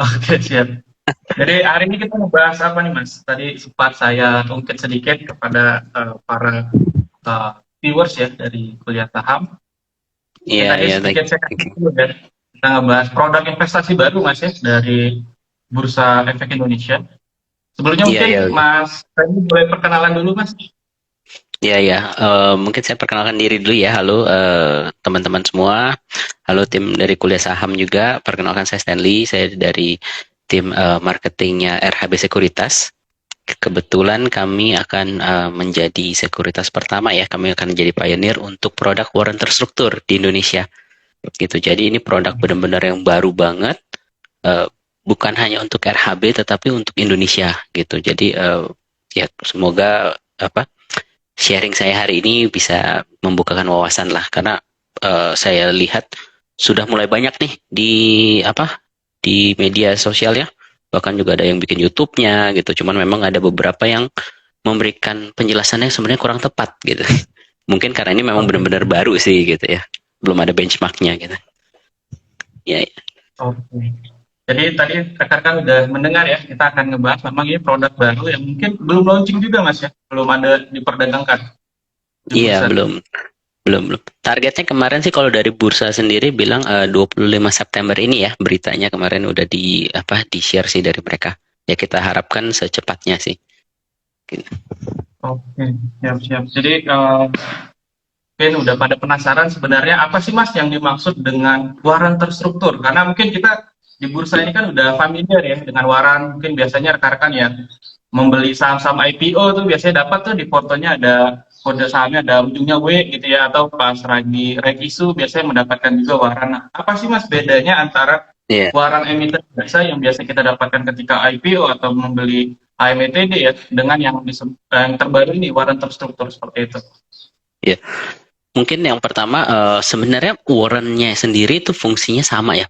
Oke, siap. Jadi hari ini kita membahas apa nih Mas? Tadi sempat saya ungkit sedikit kepada para eh, viewers ya dari kuliah saham. Mungkin Iya, tadi iya, sedikit saya oke. kasih dulu ya. Kita ngebahas produk investasi baru Mas ya dari Bursa Efek Indonesia. Sebelumnya Iya, mungkin iya, oke. Mas tadi boleh perkenalan dulu Mas. Iya, iya. Mungkin saya perkenalkan diri dulu ya. Halo, teman-teman semua. Halo tim dari kuliah saham juga. Perkenalkan saya Stanley. Saya dari tim marketingnya RHB Sekuritas. Kebetulan kami akan menjadi sekuritas pertama ya. Kami akan menjadi pioneer untuk produk warrant terstruktur di Indonesia. Gitu. Jadi ini produk benar-benar yang baru banget. eh, Bukan hanya untuk RHB tetapi untuk Indonesia gitu. Jadi ya semoga apa sharing saya hari ini bisa membukakan wawasan lah karena saya lihat sudah mulai banyak nih di apa di media sosial ya. Bahkan juga ada yang bikin YouTube-nya gitu. Cuman memang ada beberapa yang memberikan penjelasannya sebenarnya kurang tepat gitu. Mungkin karena ini memang Oke. benar-benar baru sih gitu ya. Belum ada benchmarknya gitu. Ya, Oke. Jadi tadi rekan kan udah mendengar ya, kita akan ngebahas memang ini produk baru yang mungkin belum launching juga Mas ya, belum ada diperdagangkan di iya bursa. belum. Belum, belum. Targetnya kemarin sih kalau dari bursa sendiri bilang 25 September ini ya, beritanya kemarin udah di-share sih dari mereka. Ya kita harapkan secepatnya sih. Gitu. Oke, siap-siap. Jadi mungkin udah pada penasaran sebenarnya apa sih Mas yang dimaksud dengan waran terstruktur? Karena mungkin kita di bursa ini kan udah familiar ya dengan waran. Mungkin biasanya rekan-rekan yang membeli saham-saham IPO tuh biasanya dapat tuh di fotonya ada kode sahamnya ada ujungnya W gitu ya, atau pas lagi reg issue biasanya mendapatkan juga waran. Nah, apa sih Mas bedanya antara Iya, waran emiten biasa yang biasa kita dapatkan ketika IPO atau membeli AMETD ya dengan yang terbaru ini waran terstruktur seperti itu? iya. Mungkin yang pertama sebenarnya warrant-nya sendiri itu fungsinya sama ya.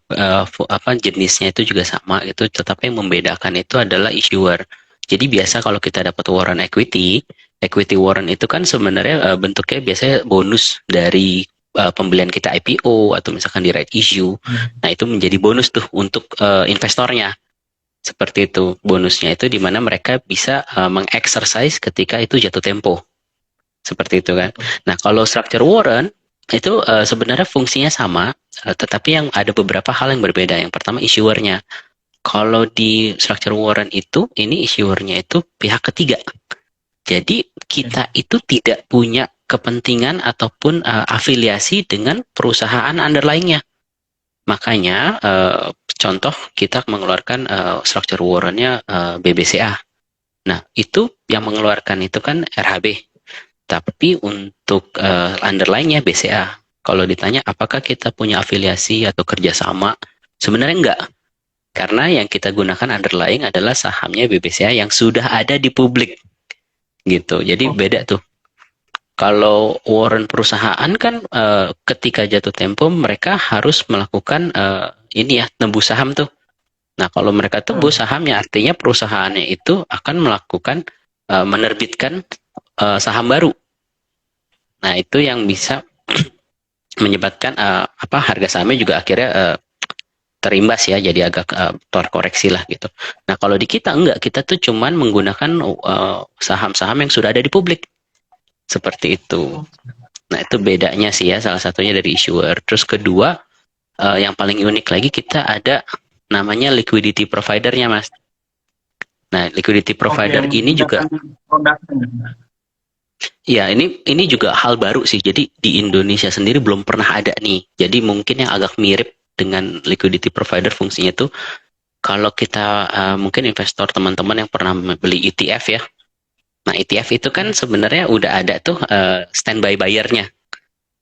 Jenisnya itu juga sama gitu, tetapi yang membedakan itu adalah issuer. Jadi biasa kalau kita dapat warrant equity, equity warrant itu kan sebenarnya bentuknya biasanya bonus dari pembelian kita IPO atau misalkan di right issue. Nah, itu menjadi bonus tuh untuk investornya. Seperti itu. Bonusnya itu di mana mereka bisa mengexercise ketika itu jatuh tempo. Seperti itu kan. Nah, kalau structure warrant itu sebenarnya fungsinya sama, tetapi yang ada beberapa hal yang berbeda. Yang pertama issuernya. Kalau di structure warrant itu, ini issuernya itu pihak ketiga. Jadi kita itu tidak punya kepentingan ataupun afiliasi dengan perusahaan underlying-nya. Makanya contoh kita mengeluarkan structure warrant-nya BBCA. Nah, itu yang mengeluarkan itu kan RHB. Tapi untuk underlying-nya BCA. Kalau ditanya apakah kita punya afiliasi atau kerjasama, sebenarnya enggak. Karena yang kita gunakan underlying adalah sahamnya BBCA yang sudah ada di publik. Gitu. Jadi Oke. beda tuh. Kalau warrant perusahaan kan ketika jatuh tempo mereka harus melakukan ini ya tembus saham tuh. Nah kalau mereka tembus sahamnya artinya perusahaannya itu akan melakukan menerbitkan saham baru. Nah itu yang bisa menyebabkan harga sahamnya juga akhirnya terimbas ya jadi agak terkoreksi lah gitu. Nah kalau di kita enggak kita tuh cuman menggunakan saham-saham yang sudah ada di publik seperti itu. Nah itu bedanya sih ya salah satunya dari issuer. Terus kedua yang paling unik lagi kita ada namanya liquidity providernya mas. Nah liquidity Oke, provider yang ini juga menggunakan produknya. ya ini juga hal baru sih. Jadi di Indonesia sendiri belum pernah ada nih. Jadi mungkin yang agak mirip dengan liquidity provider fungsinya tuh kalau kita mungkin investor teman-teman yang pernah beli ETF ya. Nah, ETF itu kan sebenarnya udah ada tuh standby buyer-nya.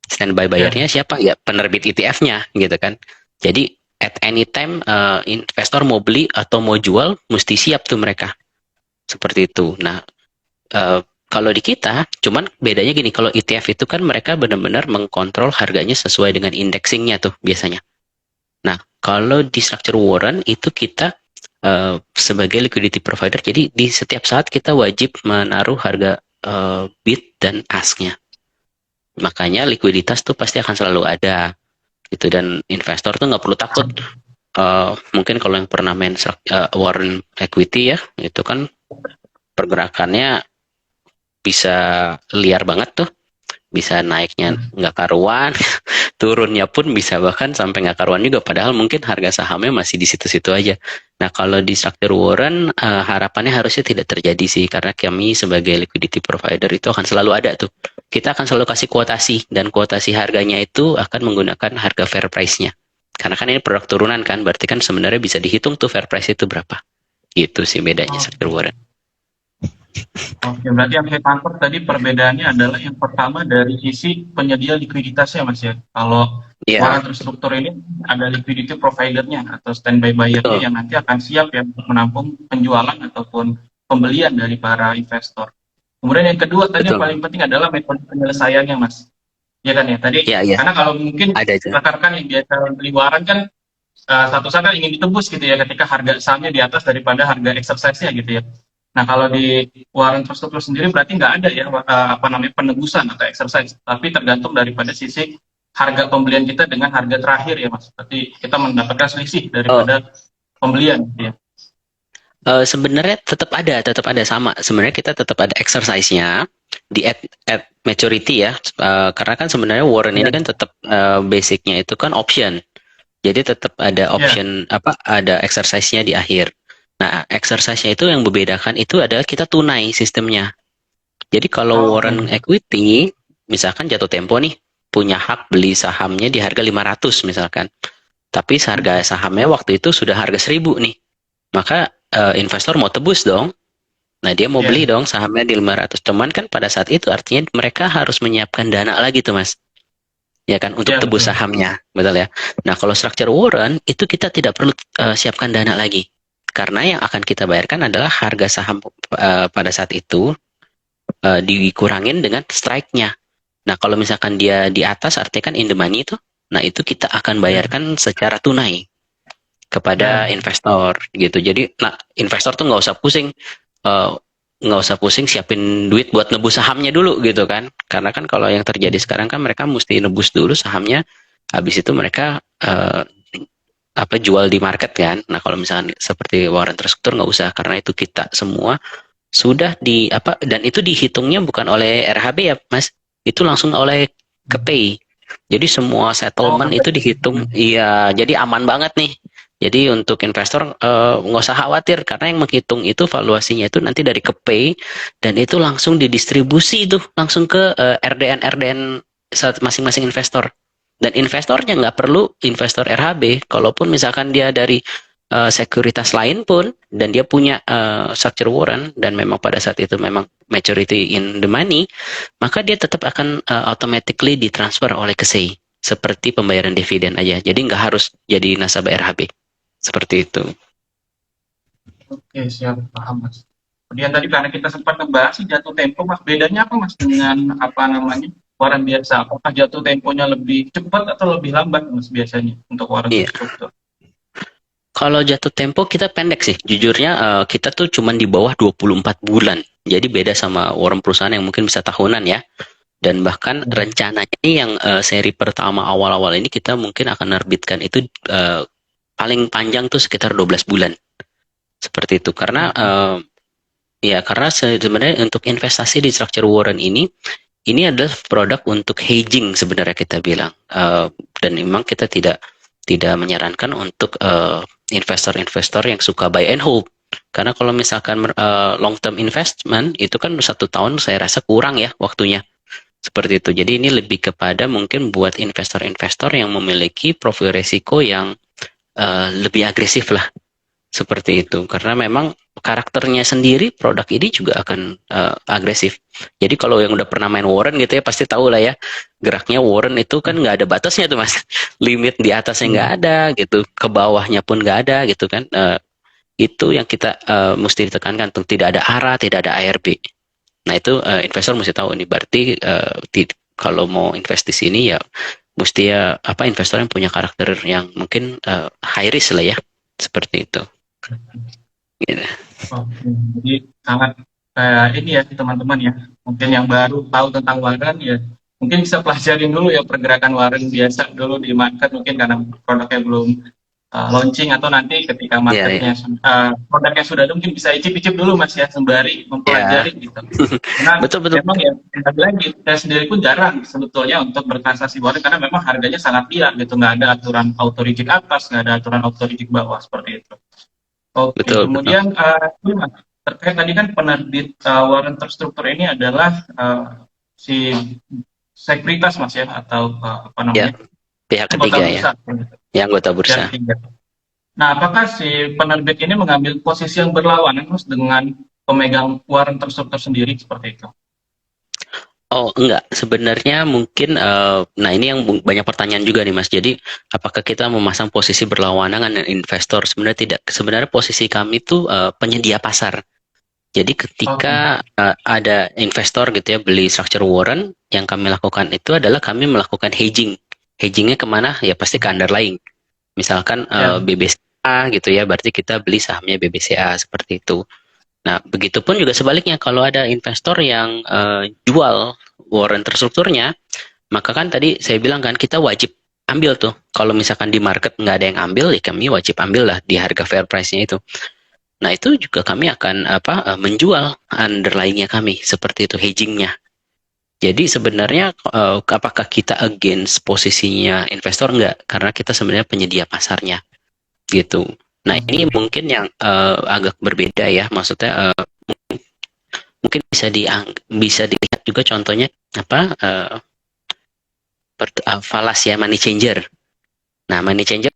Standby Ya, buyer-nya siapa? Ya penerbit ETF-nya gitu kan. Jadi at any time investor mau beli atau mau jual mesti siap tuh mereka. Seperti itu. Nah, kalau di kita cuman bedanya gini, kalau ETF itu kan mereka benar-benar mengkontrol harganya sesuai dengan indexingnya tuh biasanya. Nah, kalau di structure warrant itu kita sebagai liquidity provider, jadi di setiap saat kita wajib menaruh harga bid dan ask-nya. Makanya likuiditas tuh pasti akan selalu ada gitu dan investor tuh nggak perlu takut mungkin kalau yang pernah main warren equity ya, itu kan pergerakannya bisa liar banget tuh, bisa naiknya nggak karuan, turunnya pun bisa bahkan sampai nggak karuan juga, padahal mungkin harga sahamnya masih di situ-situ aja. Nah, kalau di structure warren, harapannya harusnya tidak terjadi sih, karena kami sebagai liquidity provider itu akan selalu ada tuh. Kita akan selalu kasih kuotasi, dan kuotasi harganya itu akan menggunakan harga fair price-nya. Karena kan ini produk turunan kan, berarti kan sebenarnya bisa dihitung tuh fair price itu berapa. Gitu sih bedanya structure Oke. warren. Oke, berarti yang saya tangkap tadi perbedaannya adalah yang pertama dari sisi penyedia likuiditasnya, Mas ya. Kalau Iya, waran terstruktur ini ada liquidity providernya atau standby buyer-nya betul. yang nanti akan siap ya untuk menampung penjualan ataupun pembelian dari para investor. Kemudian yang kedua tadi yang Betul. paling penting adalah metode penyelesaiannya, Mas. Ya kan ya. Tadi Iya, iya. karena kalau mungkin Ada aja. rekan-rekan yang biasa beli waran kan satu saat kan ingin ditebus gitu ya ketika harga sahamnya di atas daripada harga exercise-nya gitu ya. Nah, kalau di waran terstruktur sendiri berarti nggak ada ya apa namanya penebusan atau exercise, tapi tergantung daripada sisi harga pembelian kita dengan harga terakhir ya Mas. Berarti kita mendapatkan selisih Oh, daripada pembelian gitu ya. sebenarnya tetap ada sama. Sebenarnya kita tetap ada exercise-nya di at maturity ya. Karena kan sebenarnya warren ini Iya, kan tetap basic-nya itu kan option. Jadi tetap ada iya. option apa ada exercise-nya di akhir. Nah, exercise-nya itu yang membedakan itu adalah kita tunai sistemnya. Jadi kalau Oke. warren equity misalkan jatuh tempo nih punya hak beli sahamnya di harga 500 misalkan. Tapi harga sahamnya waktu itu sudah harga 1000 nih. Maka investor mau tebus dong. Nah, dia mau beli Iya. dong sahamnya di 500. Cuman kan pada saat itu artinya mereka harus menyiapkan dana lagi tuh, Mas. Ya kan, untuk Iya, tebus betul. sahamnya. Betul ya. Nah, kalau structure warren, itu kita tidak perlu siapkan dana lagi. Karena yang akan kita bayarkan adalah harga saham pada saat itu dikurangin dengan strike-nya. Nah, kalau misalkan dia di atas, artinya kan in the money itu. Nah, itu kita akan Iya, bayarkan secara tunai kepada iya. investor gitu. Jadi, nah investor tuh eh, nggak usah pusing siapin duit buat nebus sahamnya dulu gitu kan. Karena kan kalau yang terjadi sekarang kan mereka mesti nebus dulu sahamnya, habis itu mereka apa jual di market kan. Nah kalau misalkan seperti warren terstruktur nggak usah, karena itu kita semua sudah di apa, dan itu dihitungnya bukan oleh RHB ya Mas, itu langsung oleh KPI. Jadi semua Oh, settlement itu dihitung, keren. iya, jadi aman banget nih. Jadi untuk investor nggak usah khawatir, karena yang menghitung itu valuasinya itu nanti dari KPI, dan itu langsung didistribusi itu langsung ke RDN RDN masing-masing investor. Dan investornya nggak perlu investor RHB, kalaupun misalkan dia dari sekuritas lain pun dan dia punya structure warrant dan memang pada saat itu memang maturity in the money, maka dia tetap akan automatically ditransfer oleh KSEI seperti pembayaran dividen aja. Jadi nggak harus jadi nasabah RHB seperti itu. Oke, siap, paham Mas. Kemudian tadi karena kita sempat ngebahas sih jatuh tempo, Mas. Bedanya apa Mas dengan apa namanya waran biasa? Apakah jatuh temponya lebih cepat atau lebih lambat Mas biasanya untuk waran Iya. terstruktur? Kalau jatuh tempo kita pendek sih. Jujurnya kita tuh cuman di bawah 24 bulan. Jadi beda sama warren perusahaan yang mungkin bisa tahunan ya. Dan bahkan rencananya yang seri pertama awal-awal ini kita mungkin akan nerbitkan itu paling panjang tuh sekitar 12 bulan. Seperti itu. Karena ya karena sebenarnya untuk investasi di structure warren ini adalah produk untuk hedging sebenarnya kita bilang. Dan memang kita tidak menyarankan untuk investor-investor yang suka buy and hold. Karena kalau misalkan long term investment itu kan 1 tahun saya rasa kurang ya waktunya. Seperti itu. Jadi ini lebih kepada mungkin buat investor-investor yang memiliki profil risiko yang lebih agresif lah. Seperti itu. Karena memang karakternya sendiri produk ini juga akan agresif. Jadi kalau yang udah pernah main warren gitu ya pasti tahu lah ya, geraknya warren itu kan nggak ada batasnya tuh Mas. Limit di atasnya nggak Iya. ada gitu, ke bawahnya pun nggak ada gitu kan. Itu yang kita mesti ditekankan tuh, tidak ada ARA, tidak ada ARB. Nah itu investor mesti tahu nih. Berarti kalau mau invest di sini ya mesti ya apa, investor yang punya karakter yang mungkin high risk lah ya, seperti itu. Gitu. Oke, jadi sangat ini ya teman-teman ya. Mungkin yang baru tahu tentang waran ya, mungkin bisa pelajarin dulu ya pergerakan waran biasa dulu di market mungkin karena produknya belum launching atau nanti ketika Ya, ya, marketnya produknya sudah ada mungkin bisa icip-icip dulu Mas ya sembari ya. mempelajari gitu. Karena Betul, betul. memang ya lagi lagi saya sendiri pun jarang sebetulnya untuk bertransaksi warren karena memang harganya sangat liar gitu, nggak ada aturan auto reject atas, nggak ada aturan auto reject bawah seperti itu. Oke, Betul, betul. kemudian ini Mas, terkait tadi kan penerbit warren terstruktur ini adalah si sekuritas Mas ya atau apa Ya, namanya pihak anggota ketiga ya, bursa yang anggota pihak bursa. ketiga. Nah, apakah si penerbit ini mengambil posisi yang berlawanan Mas dengan pemegang warren terstruktur sendiri seperti itu? Oh, enggak. Sebenarnya mungkin, nah ini yang banyak pertanyaan juga nih Mas. Jadi, apakah kita memasang posisi berlawanan dengan investor? Sebenarnya tidak. Sebenarnya posisi kami itu penyedia pasar. Jadi Oke, ketika ada investor gitu ya beli structure warrant, yang kami lakukan itu adalah kami melakukan hedging. Hedgingnya kemana? Ya pasti ke underlying. Misalkan ya, BBCA gitu ya, berarti kita beli sahamnya BBCA seperti itu. Nah, begitupun juga sebaliknya kalau ada investor yang jual warrant terstrukturnya, maka kan tadi saya bilang kan kita wajib ambil tuh. Kalau misalkan di market nggak ada yang ambil, ya kami wajib ambil lah di harga fair price-nya itu. Nah, itu juga kami akan menjual underlying-nya kami seperti itu hedging-nya. Jadi sebenarnya apakah kita against posisinya investor enggak? Karena kita sebenarnya penyedia pasarnya gitu. Nah, ini oke, mungkin yang agak berbeda ya. Maksudnya mungkin bisa dilihat juga contohnya apa falas ya money changer. Nah, money changer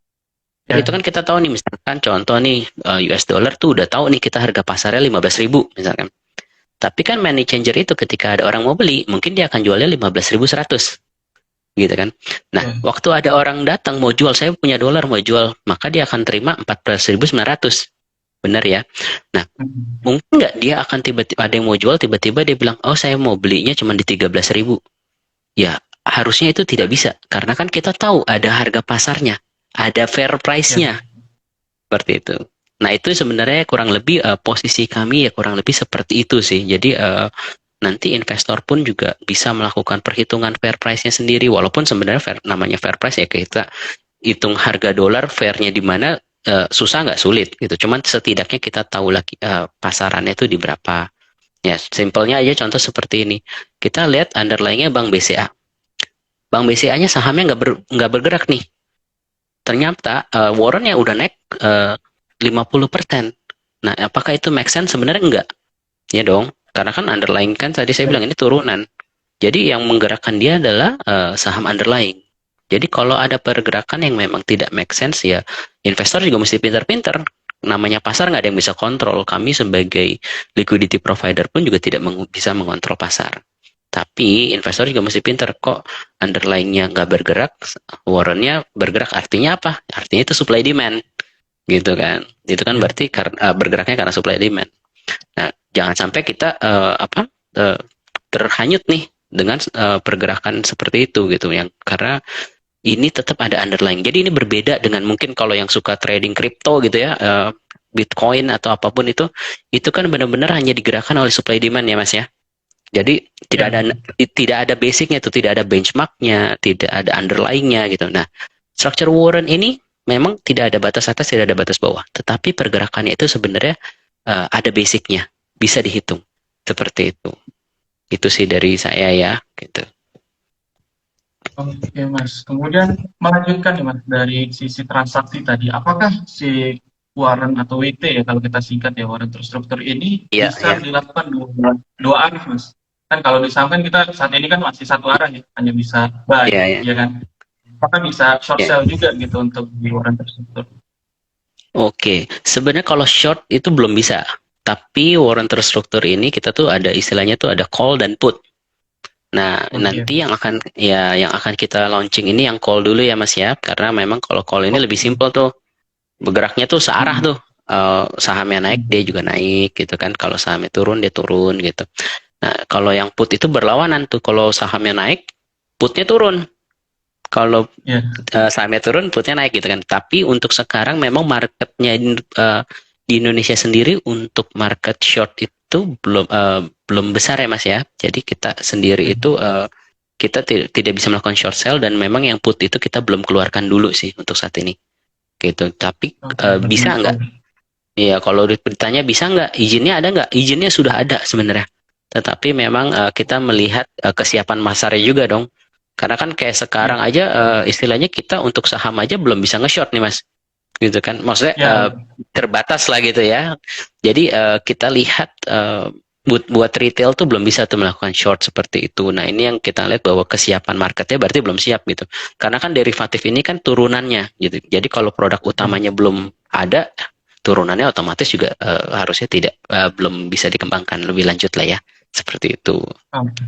itu ya, kan kita tahu nih misalkan contoh nih US dollar tuh udah tahu nih kita harga pasarnya 15.000 misalkan. Tapi kan money changer itu ketika ada orang mau beli, mungkin dia akan jualnya 15.100 gitu kan. Nah, ya, waktu ada orang datang mau jual, saya punya dolar mau jual, maka dia akan terima 14.900. Benar ya? Nah, mungkin nggak dia akan tiba-tiba ada yang mau jual, tiba-tiba dia bilang, oh saya mau belinya cuma di 13.000. Ya, harusnya itu tidak bisa. Karena kan kita tahu ada harga pasarnya, ada fair ya, price-nya. Seperti itu. Nah, itu sebenarnya kurang lebih posisi kami ya kurang lebih seperti itu sih. Jadi nanti investor pun juga bisa melakukan perhitungan fair price-nya sendiri. Walaupun sebenarnya namanya fair price ya kita hitung harga dolar fairnya di mana susah nggak sulit gitu. Cuman setidaknya kita tahu lagi pasarannya itu di berapa. Ya, simpelnya aja contoh seperti ini. Kita lihat underlying-nya Bank BCA. Bank BCA-nya sahamnya nggak bergerak nih. Ternyata warrant-nya udah naik 50%. Nah, apakah itu make sense? Sebenarnya enggak. Ya dong. Karena kan underlying kan tadi saya ya, bilang ini turunan. Jadi yang menggerakkan dia adalah saham underlying. Jadi kalau ada pergerakan yang memang tidak make sense ya investor juga mesti pintar-pintar. Namanya pasar nggak ada yang bisa kontrol. Kami sebagai liquidity provider pun juga tidak bisa mengontrol pasar. Tapi investor juga mesti pintar kok underlying-nya nggak bergerak, warrant-nya bergerak artinya apa? Artinya itu supply demand gitu kan. Itu kan ya. berarti karena bergeraknya karena supply demand. Nah, jangan sampai kita terhanyut nih dengan pergerakan seperti itu gitu yang karena ini tetap ada underlying. Jadi ini berbeda dengan mungkin kalau yang suka trading kripto gitu ya, Bitcoin atau apapun itu kan benar-benar hanya digerakkan oleh supply demand ya Mas ya. Jadi Ya, tidak ada basicnya itu, tidak ada benchmarknya, tidak ada underlyingnya gitu. Nah, structure warrant ini memang tidak ada batas atas, tidak ada batas bawah. Tetapi pergerakannya itu sebenarnya ada basicnya, bisa dihitung seperti itu. Itu sih dari saya ya, gitu. oke Mas. Kemudian melanjutkan nih Mas dari sisi transaksi tadi, apakah si warren atau WT ya kalau kita singkat ya warren terstruktur ini Iya, bisa iya, dilakukan dua arah Mas? Kan kalau di saham kan kita saat ini kan masih satu arah ya, hanya bisa buy, iya, iya, ya kan? Apakah bisa short iya. sell juga gitu untuk di warren terstruktur? Oke, sebenarnya kalau short itu belum bisa. Tapi warrant terstruktur ini kita tuh ada istilahnya tuh ada call dan put. Nah, Oke, nanti yang akan kita launching ini yang call dulu ya Mas ya, karena memang kalau call ini lebih oke. simple tuh. Bergeraknya tuh searah Hmm, tuh. Sahamnya naik dia juga naik gitu kan. Kalau sahamnya turun dia turun gitu. Nah, kalau yang put itu berlawanan tuh. Kalau sahamnya naik, putnya turun. Kalau ya, sahamnya turun, putnya naik gitu kan. Tapi untuk sekarang memang marketnya di Indonesia sendiri untuk market short itu belum besar ya Mas ya. Jadi kita sendiri ya. itu kita tidak bisa melakukan short sell dan memang yang put itu kita belum keluarkan dulu sih untuk saat ini. gitu. Tapi Oke, benar. bisa nggak? Iya, kalau ditanya bisa nggak? Izinnya ada nggak? Izinnya sudah ada sebenarnya. Tetapi memang kita melihat kesiapan pasarnya juga dong. Karena kan kayak Ya, sekarang aja istilahnya kita untuk saham aja belum bisa nge-short nih Mas. Gitu kan. Maksudnya ya, terbatas lah gitu ya. Jadi kita lihat buat retail tuh belum bisa tuh melakukan short seperti itu. Nah, ini yang kita lihat bahwa kesiapan marketnya berarti belum siap gitu. Karena kan derivatif ini kan turunannya gitu. Jadi kalau produk utamanya belum ada, turunannya otomatis juga harusnya tidak belum bisa dikembangkan lebih lanjut lah ya. Seperti itu. oke.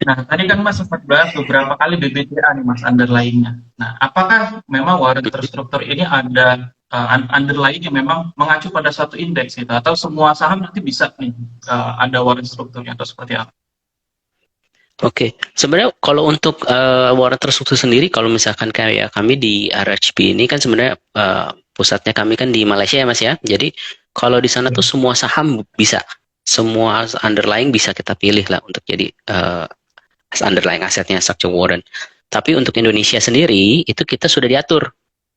Nah, tadi kan Mas sempat bahas beberapa kali BBCA nih Mas underlying-nya. Nah, apakah memang warren terstruktur ini ada underlying yang memang mengacu pada satu indeks gitu atau semua saham nanti bisa nih ada warren strukturnya atau seperti apa? Oke, sebenarnya kalau untuk warna terstruktur sendiri, kalau misalkan kayak kami di RHB ini kan sebenarnya pusatnya kami kan di Malaysia ya Mas ya. Jadi kalau di sana tuh semua saham bisa, semua underlying bisa kita pilih lah untuk jadi underlying asetnya structure warrant. Tapi untuk Indonesia sendiri itu kita sudah diatur.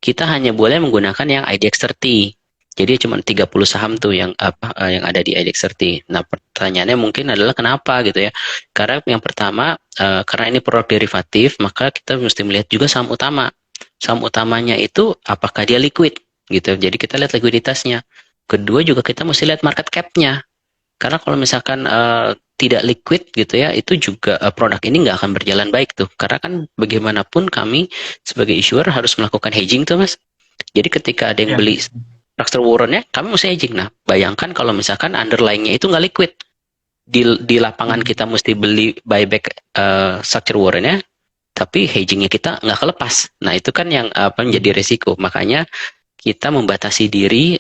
Kita hanya boleh menggunakan yang IDX 30. Jadi cuma 30 saham tuh yang yang ada di IDX 30. Nah, pertanyaannya mungkin adalah kenapa gitu ya? Karena yang pertama karena ini produk derivatif, maka kita mesti melihat juga saham utama. Saham utamanya itu apakah dia liquid gitu. Jadi kita lihat likuiditasnya. Kedua juga kita mesti lihat market cap-nya. Karena kalau misalkan tidak liquid gitu ya, itu juga produk ini nggak akan berjalan baik tuh. Karena kan bagaimanapun kami sebagai issuer harus melakukan hedging tuh Mas. Jadi ketika ada yang Ya, beli structure warrant-nya, kami mesti hedging. Nah, bayangkan kalau misalkan underlying-nya itu nggak liquid. Di lapangan kita mesti beli buyback structure warrant-nya, tapi hedgingnya kita nggak kelepas. Nah, itu kan yang menjadi resiko. Makanya kita membatasi diri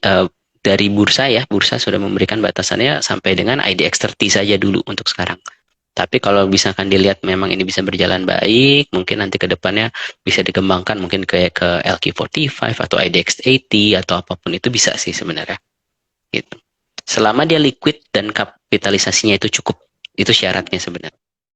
dari bursa ya, bursa sudah memberikan batasannya sampai dengan IDX 30 saja dulu untuk sekarang. Tapi kalau misalkan dilihat memang ini bisa berjalan baik, mungkin nanti ke depannya bisa dikembangkan mungkin kayak ke LQ45 atau IDX 80 atau apapun itu bisa sih sebenarnya. Gitu. Selama dia liquid dan kapitalisasinya itu cukup, itu syaratnya sebenarnya.